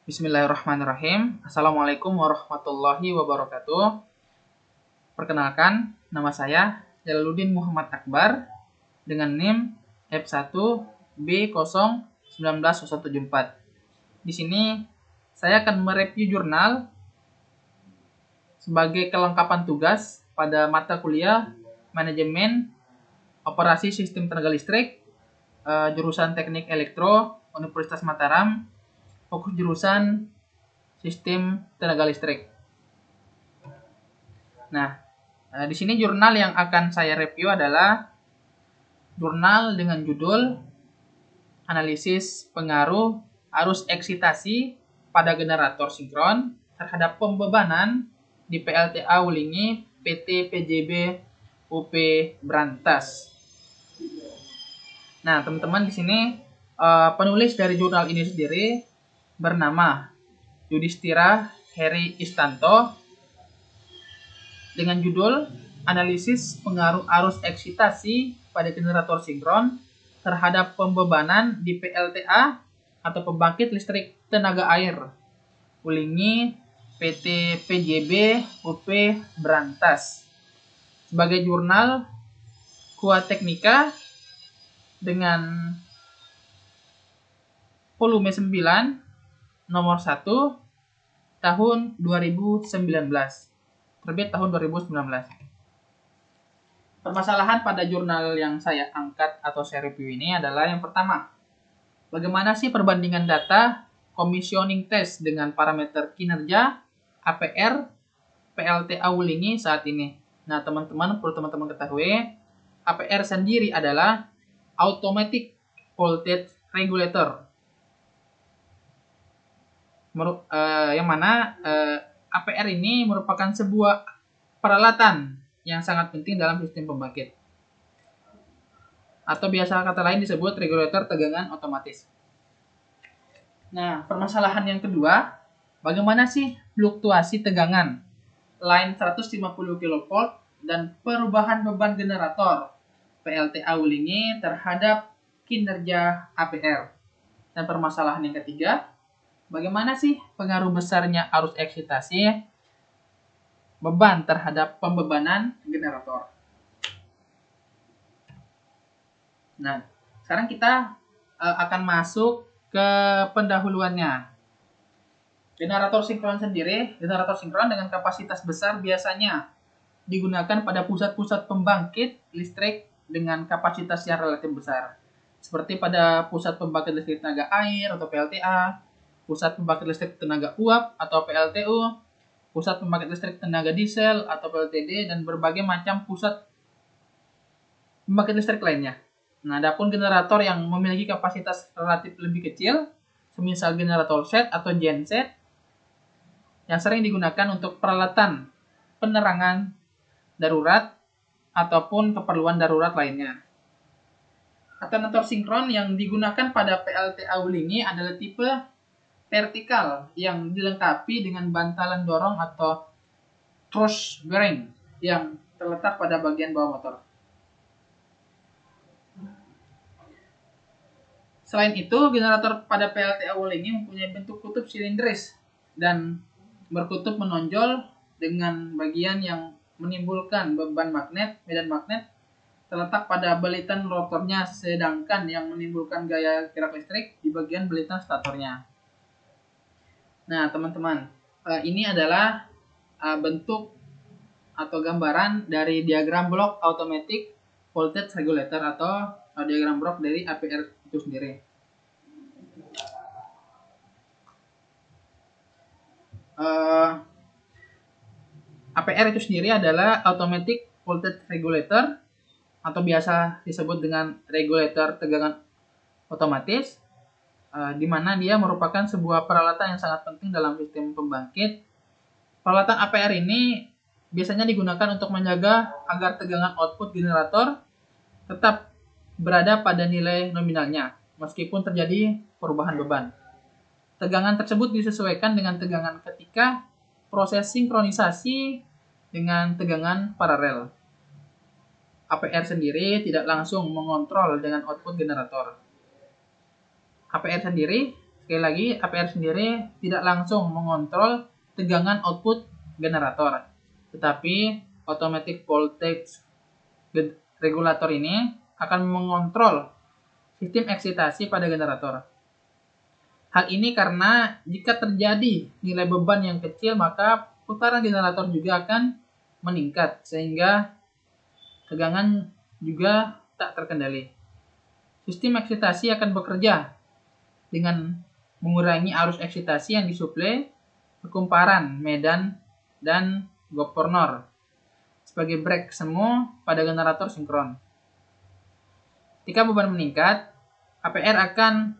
Bismillahirrahmanirrahim. Assalamualaikum warahmatullahi wabarakatuh. Perkenalkan, nama saya Jalaluddin Muhammad Akbar dengan NIM F1B01914. Di sini saya akan mereview jurnal sebagai kelengkapan tugas pada mata kuliah Manajemen Operasi Sistem Tenaga Listrik, jurusan Teknik Elektro, Universitas Mataram, fokus jurusan Sistem Tenaga Listrik. Nah, di sini jurnal yang akan saya review adalah jurnal dengan judul Analisis Pengaruh Arus Eksitasi pada Generator Sinkron terhadap Pembebanan di PLTA Wulingi PT PJB UP Brantas. Nah, teman-teman, di sini penulis dari jurnal ini sendiri bernama Yudhistira Heri Istanto dengan judul Analisis Pengaruh Arus Eksitasi pada Generator Sinkron terhadap Pembebanan di PLTA atau Pembangkit Listrik Tenaga Air Wulingi PT PJB UP Brantas sebagai jurnal Quo Tecnica dengan volume 9 nomor 1 tahun 2019, terbit tahun 2019. Permasalahan pada jurnal yang saya angkat atau saya review ini adalah yang pertama, bagaimana sih perbandingan data commissioning test dengan parameter kinerja APR PLTA Wulingi saat ini. Nah, teman-teman, perlu teman-teman ketahui, APR sendiri adalah Automatic Voltage Regulator, yang mana APR ini merupakan sebuah peralatan yang sangat penting dalam sistem pembangkit, atau biasa kata lain disebut regulator tegangan otomatis. Nah, permasalahan yang kedua, bagaimana sih fluktuasi tegangan line 150 kV dan perubahan beban generator PLTA Wulingi terhadap kinerja APR. Dan permasalahan yang ketiga, bagaimana sih pengaruh besarnya arus eksitasi beban terhadap pembebanan generator? Nah, sekarang kita akan masuk ke pendahuluannya. Generator sinkron sendiri, generator sinkron dengan kapasitas besar biasanya digunakan pada pusat-pusat pembangkit listrik dengan kapasitas yang relatif besar. Seperti pada pusat pembangkit listrik tenaga air atau PLTA, pusat pembangkit listrik tenaga uap atau PLTU, pusat pembangkit listrik tenaga diesel atau PLTD, dan berbagai macam pusat pembangkit listrik lainnya. Nah, adapun generator yang memiliki kapasitas relatif lebih kecil, semisal generator set atau genset, yang sering digunakan untuk peralatan penerangan darurat ataupun keperluan darurat lainnya. Alternator sinkron yang digunakan pada PLTA Wulingi adalah tipe vertikal yang dilengkapi dengan bantalan dorong atau truss bearing yang terletak pada bagian bawah motor. Selain itu, generator pada PLTA Wulingi mempunyai bentuk kutub silindris dan berkutub menonjol dengan bagian yang menimbulkan beban magnet, medan magnet terletak pada belitan rotornya, sedangkan yang menimbulkan gaya gerak listrik di bagian belitan statornya. Nah, teman-teman, ini adalah bentuk atau gambaran dari diagram blok automatic voltage regulator atau diagram blok dari APR itu sendiri. APR itu sendiri adalah automatic voltage regulator atau biasa disebut dengan regulator tegangan otomatis, di mana dia merupakan sebuah peralatan yang sangat penting dalam sistem pembangkit. Peralatan APR ini biasanya digunakan untuk menjaga agar tegangan output generator tetap berada pada nilai nominalnya, meskipun terjadi perubahan beban. Tegangan tersebut disesuaikan dengan tegangan ketika proses sinkronisasi dengan tegangan paralel. APR sendiri tidak langsung mengontrol dengan output generator. APR sendiri Sekali lagi, APR sendiri tidak langsung mengontrol tegangan output generator, tetapi automatic voltage regulator ini akan mengontrol sistem eksitasi pada generator. Hal ini karena jika terjadi nilai beban yang kecil, maka putaran generator juga akan meningkat, sehingga tegangan juga tak terkendali. Sistem eksitasi akan bekerja dengan mengurangi arus eksitasi yang disuplai ke kumparan, medan, dan governor sebagai brake semu pada generator sinkron. Ketika beban meningkat, APR akan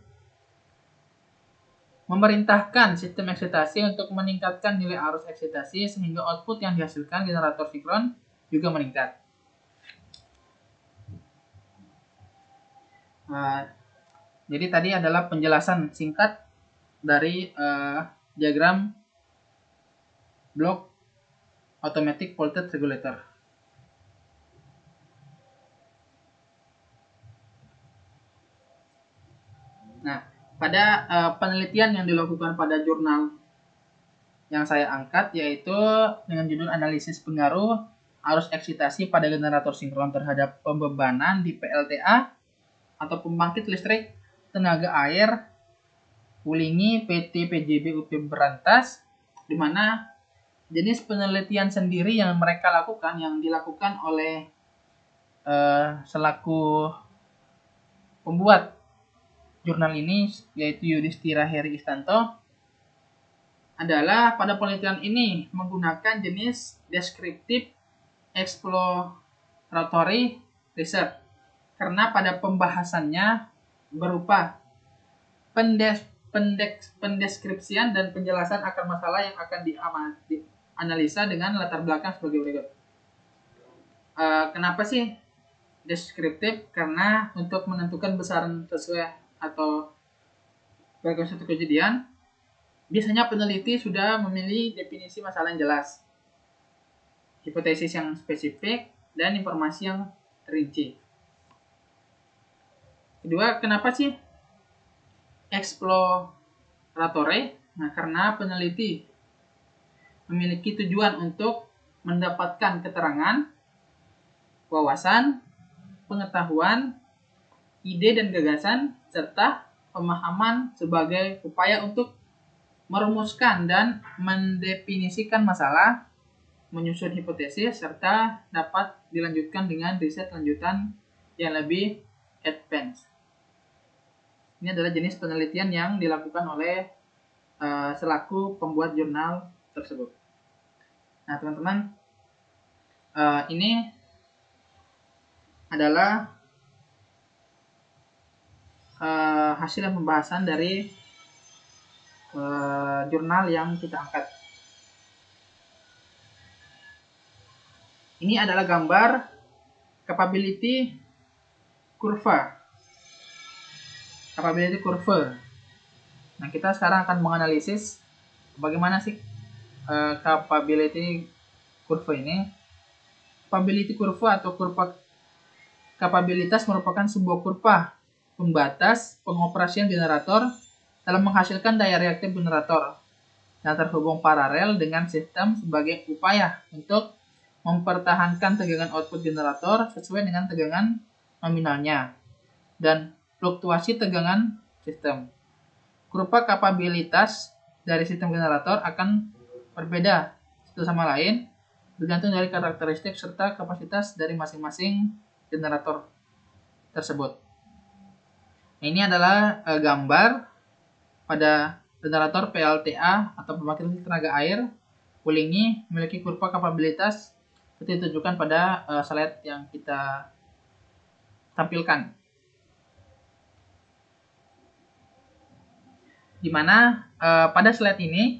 memerintahkan sistem eksitasi untuk meningkatkan nilai arus eksitasi sehingga output yang dihasilkan generator sinkron juga meningkat. Jadi tadi adalah penjelasan singkat dari diagram blok automatic voltage regulator. Nah, pada penelitian yang dilakukan pada jurnal yang saya angkat, yaitu dengan judul analisis pengaruh arus eksitasi pada generator sinkron terhadap pembebanan di PLTA atau pembangkit listrik tenaga air Wulingi PT PJB UP Berantas, di mana jenis penelitian sendiri yang mereka lakukan, yang dilakukan oleh selaku pembuat jurnal ini, yaitu Yudhistira Heri Istanto, adalah pada penelitian ini menggunakan jenis descriptive exploratory research, karena pada pembahasannya berupa pendeskripsian dan penjelasan akar masalah yang akan dianalisa dengan latar belakang sebagai berikut. Kenapa sih deskriptif? Karena untuk menentukan besaran sesuai atau berdasarkan suatu kejadian, biasanya peneliti sudah memilih definisi masalah yang jelas, hipotesis yang spesifik, dan informasi yang rinci. Kedua, kenapa sih exploratory? Nah, karena peneliti memiliki tujuan untuk mendapatkan keterangan, wawasan, pengetahuan, ide dan gagasan, serta pemahaman sebagai upaya untuk merumuskan dan mendefinisikan masalah, menyusun hipotesis, serta dapat dilanjutkan dengan riset lanjutan yang lebih advance. Ini adalah jenis penelitian yang dilakukan oleh selaku pembuat jurnal tersebut. Nah, teman-teman, ini adalah hasil pembahasan dari jurnal yang kita angkat. Ini adalah gambar capability kurva. Capability curve. Nah, kita sekarang akan menganalisis bagaimana sih capability curve ini. Capability kurva atau kurva kapabilitas merupakan sebuah kurva pembatas pengoperasian generator dalam menghasilkan daya reaktif generator yang terhubung paralel dengan sistem sebagai upaya untuk mempertahankan tegangan output generator sesuai dengan tegangan nominalnya dan fluktuasi tegangan sistem. Kurva kapabilitas dari sistem generator akan berbeda satu sama lain bergantung dari karakteristik serta kapasitas dari masing-masing generator tersebut. Ini adalah gambar pada generator PLTA atau pembangkit listrik tenaga air Wulingi memiliki kurva kapabilitas seperti ditunjukkan pada slide yang kita tampilkan. Di mana pada slide ini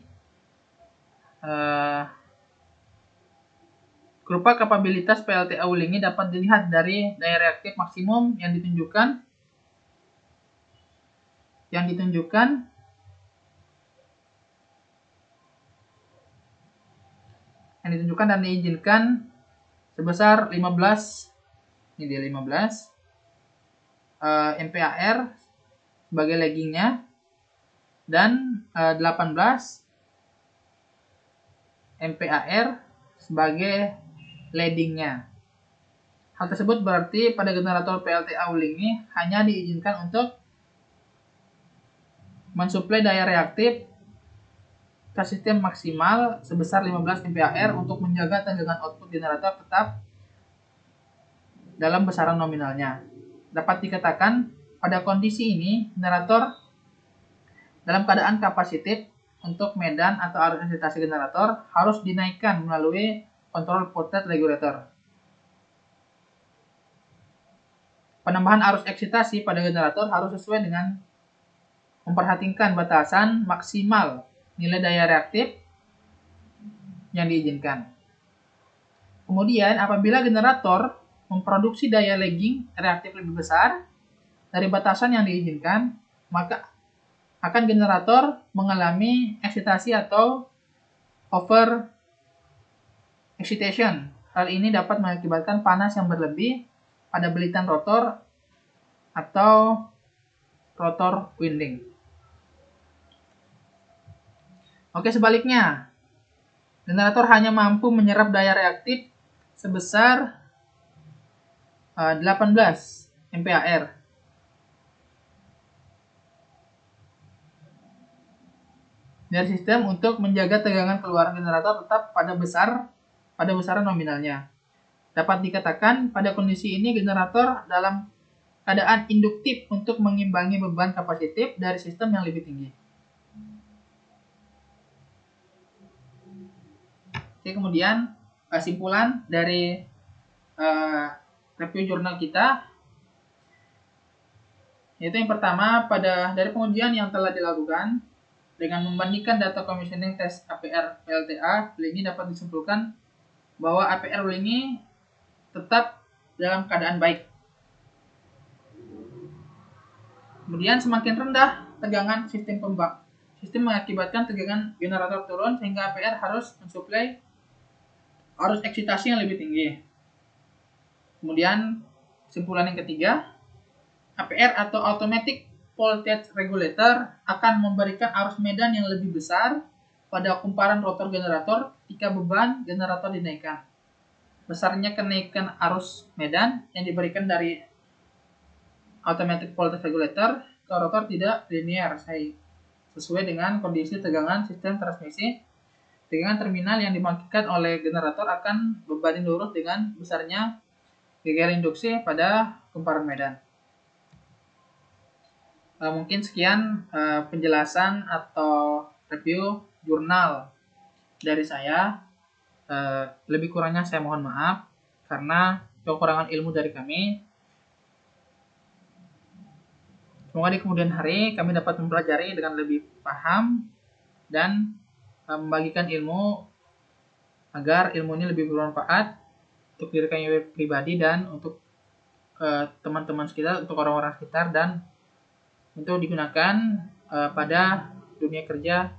kurva kapabilitas PLTA Wulingi dapat dilihat dari daya reaktif maksimum yang ditunjukkan dan diizinkan sebesar 15 MPAR sebagai laggingnya dan 18 MPAR sebagai leadingnya. Hal tersebut berarti pada generator PLTA Wuling ini hanya diizinkan untuk mensuplai daya reaktif ke sistem maksimal sebesar 15 MPAR untuk menjaga tegangan output generator tetap dalam besaran nominalnya. Dapat dikatakan pada kondisi ini generator dalam keadaan kapasitif untuk medan atau arus eksitasi generator harus dinaikkan melalui kontrol voltage regulator. Penambahan arus eksitasi pada generator harus sesuai dengan memperhatikan batasan maksimal nilai daya reaktif yang diizinkan. Kemudian, apabila generator memproduksi daya lagging reaktif lebih besar dari batasan yang diizinkan, maka akan generator mengalami eksitasi atau over excitation. Hal ini dapat mengakibatkan panas yang berlebih pada belitan rotor atau rotor winding. Oke, sebaliknya, generator hanya mampu menyerap daya reaktif sebesar 18 MPAR. Dari sistem untuk menjaga tegangan keluaran generator tetap pada besaran nominalnya. Dapat dikatakan pada kondisi ini generator dalam keadaan induktif untuk mengimbangi beban kapasitif dari sistem yang lebih tinggi. Oke, kemudian kesimpulan dari review jurnal kita, yaitu yang pertama, dari pengujian yang telah dilakukan dengan membandingkan data commissioning tes APR PLTA, ini dapat disimpulkan bahwa APR ini tetap dalam keadaan baik. Kemudian semakin rendah tegangan sistem mengakibatkan tegangan generator turun sehingga APR harus mensuplai arus eksitasi yang lebih tinggi. Kemudian kesimpulan yang ketiga, APR atau Automatic Voltage Regulator akan memberikan arus medan yang lebih besar pada kumparan rotor generator jika beban generator dinaikkan. Besarnya kenaikan arus medan yang diberikan dari Automatic Voltage Regulator ke rotor tidak linear sesuai dengan kondisi tegangan sistem transmisi. Tegangan terminal yang dibangkitkan oleh generator akan berbanding lurus dengan besarnya geger induksi pada kumparan medan. Mungkin sekian penjelasan atau review jurnal dari saya. Lebih kurangnya saya mohon maaf karena kekurangan ilmu dari kami. Semoga di kemudian hari kami dapat mempelajari dengan lebih paham dan membagikan ilmu agar ilmu ini lebih bermanfaat untuk diri kami pribadi dan untuk teman-teman sekitar, untuk orang-orang sekitar, dan untuk digunakan pada dunia kerja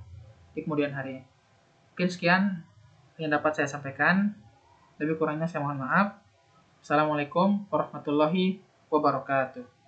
di kemudian hari. Mungkin sekian yang dapat saya sampaikan. Lebih kurangnya saya mohon maaf. Assalamualaikum warahmatullahi wabarakatuh.